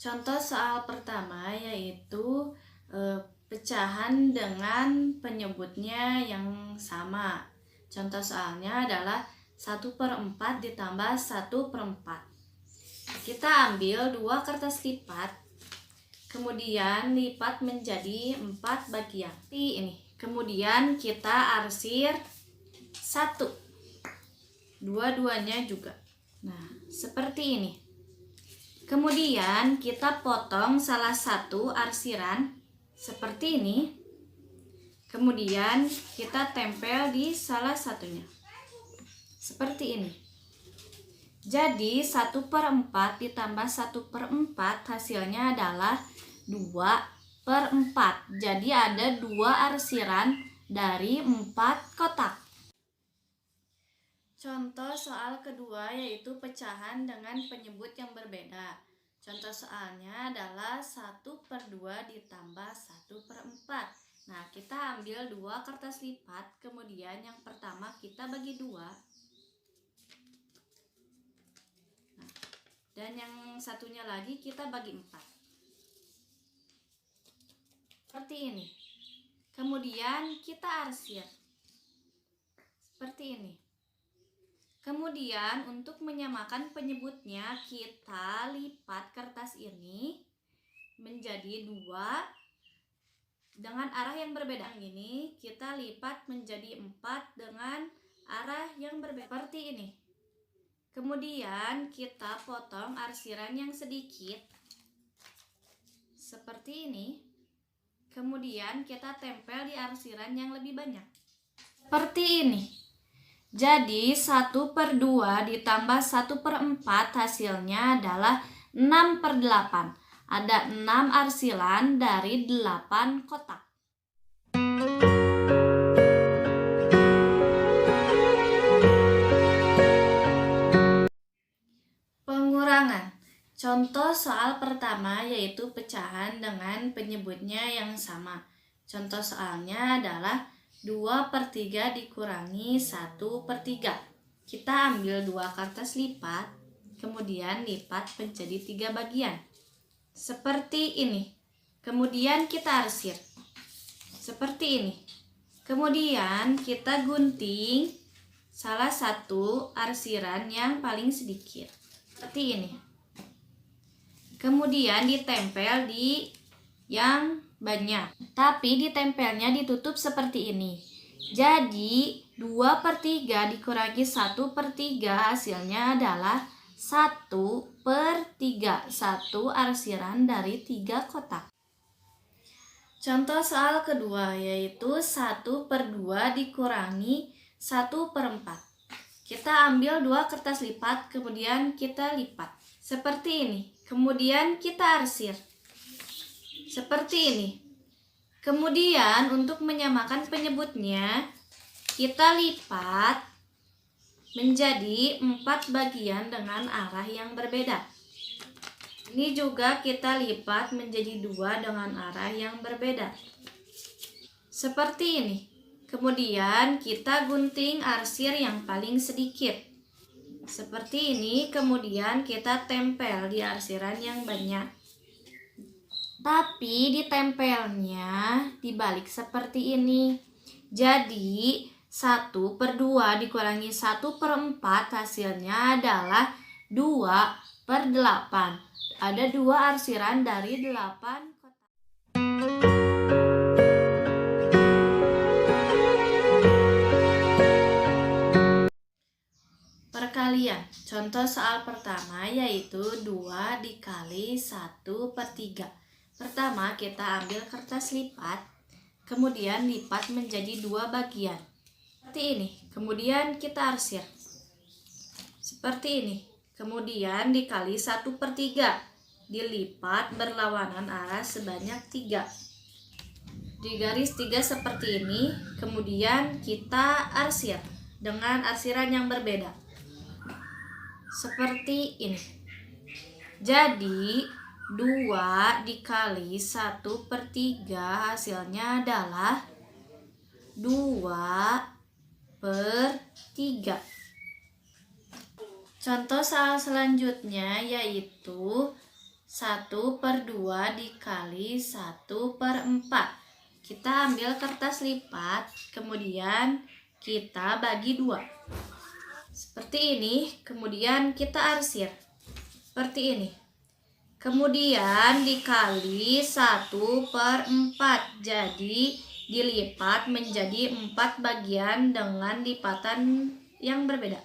Contoh soal pertama yaitu pecahan dengan penyebutnya yang sama. Contoh soalnya adalah 1/4 ditambah 1/4. Kita ambil 2 kertas lipat, kemudian lipat menjadi 4 bagian. Ini. Kemudian kita arsir 1. Dua-duanya juga. Nah, seperti ini. Kemudian kita potong salah satu arsiran seperti ini. Kemudian kita tempel di salah satunya. Seperti ini. Jadi 1/4 ditambah 1/4 hasilnya adalah 2/4. Jadi ada 2 arsiran dari 4 kotak. Contoh soal kedua yaitu pecahan dengan penyebut yang berbeda. Contoh soalnya adalah 1/2 ditambah 1/4. Nah, kita ambil 2 kertas lipat, kemudian yang pertama kita bagi 2. Nah, dan yang satunya lagi kita bagi 4. Seperti ini. Kemudian kita arsir. Seperti ini. Kemudian untuk menyamakan penyebutnya kita lipat kertas ini menjadi 2 dengan arah yang berbeda. Ini kita lipat menjadi 4 dengan arah yang berbeda seperti ini. Kemudian kita potong arsiran yang sedikit seperti ini. Kemudian kita tempel di arsiran yang lebih banyak seperti ini. Jadi 1/2 ditambah 1/4 hasilnya adalah 6/8. Ada 6 arsiran dari 8 kotak. Pengurangan. Contoh soal pertama yaitu pecahan dengan penyebutnya yang sama. Contoh soalnya adalah 2/3 dikurangi 1/3. Kita ambil 2 kertas lipat, kemudian lipat menjadi 3 bagian. Seperti ini. Kemudian kita arsir. Seperti ini. Kemudian kita gunting salah satu arsiran yang paling sedikit. Seperti ini. Kemudian ditempel di yang banyak, tapi ditempelnya ditutup seperti ini. Jadi 2/3 dikurangi 1/3 hasilnya adalah 1/3. 1 arsiran dari 3 kotak. Contoh soal kedua yaitu 1/2 dikurangi 1/4. Kita ambil 2 kertas lipat, kemudian kita lipat seperti ini. Kemudian kita arsir seperti ini. Kemudian untuk menyamakan penyebutnya kita lipat menjadi 4 bagian dengan arah yang berbeda. Ini juga kita lipat menjadi 2 dengan arah yang berbeda. Seperti ini. Kemudian kita gunting arsir yang paling sedikit. Seperti ini. Kemudian kita tempel di arsiran yang banyak. Tapi ditempelnya dibalik seperti ini. Jadi 1/2 dikurangi 1/4 hasilnya adalah 2/8. Ada 2 arsiran dari 8 kotak. Perkalian. Contoh soal pertama yaitu 2 dikali 1/3. Pertama kita ambil kertas lipat, kemudian lipat menjadi 2 bagian. Seperti ini. Kemudian kita arsir. Seperti ini. Kemudian dikali 1/3. Dilipat berlawanan arah sebanyak 3. Di garis 3 seperti ini. Kemudian kita arsir dengan arsiran yang berbeda. Seperti ini. Jadi 2 dikali 1/3 hasilnya adalah 2/3. Contoh soal selanjutnya yaitu 1/2 dikali 1/4. Kita ambil kertas lipat, kemudian kita bagi 2. Seperti ini, kemudian kita arsir. Seperti ini. Kemudian dikali 1/4. Jadi dilipat menjadi 4 bagian dengan lipatan yang berbeda.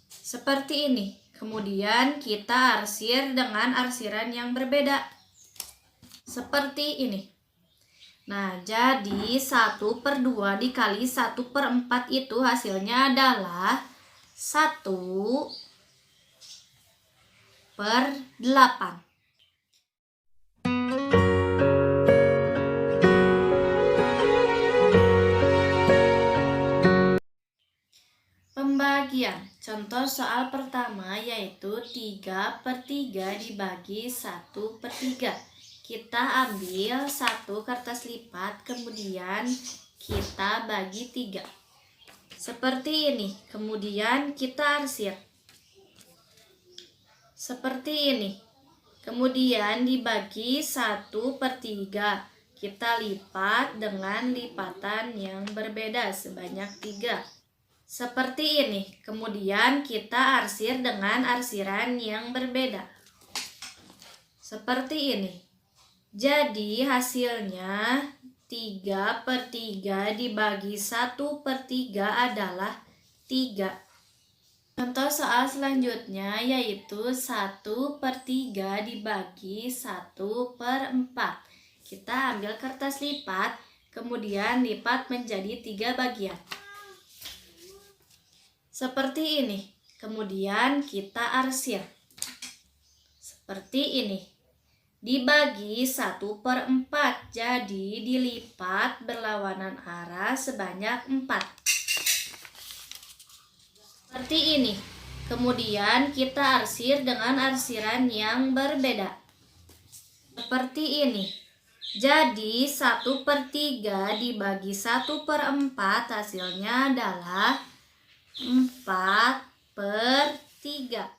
Seperti ini. Kemudian kita arsir dengan arsiran yang berbeda. Seperti ini. Nah, jadi 1/2 dikali 1/4 itu hasilnya adalah 1/8. Pembagian. Contoh soal pertama yaitu 3/3 dibagi 1/3. Kita ambil 1 kertas lipat, kemudian kita bagi 3. Seperti ini. Kemudian kita arsir. Seperti ini. Kemudian dibagi 1/3. Kita lipat dengan lipatan yang berbeda sebanyak 3. Seperti ini. Kemudian kita arsir dengan arsiran yang berbeda. Seperti ini. Jadi hasilnya 3/3 dibagi 1/3 adalah 3. Contoh soal selanjutnya yaitu 1/3 dibagi 1/4. Kita ambil kertas lipat, kemudian lipat menjadi 3 bagian. Seperti ini. Kemudian kita arsir. Seperti ini. Dibagi 1/4. Jadi dilipat berlawanan arah sebanyak 4. Seperti ini. Kemudian kita arsir dengan arsiran yang berbeda. Seperti ini. Jadi 1/3 dibagi 1/4 hasilnya adalah 4/3.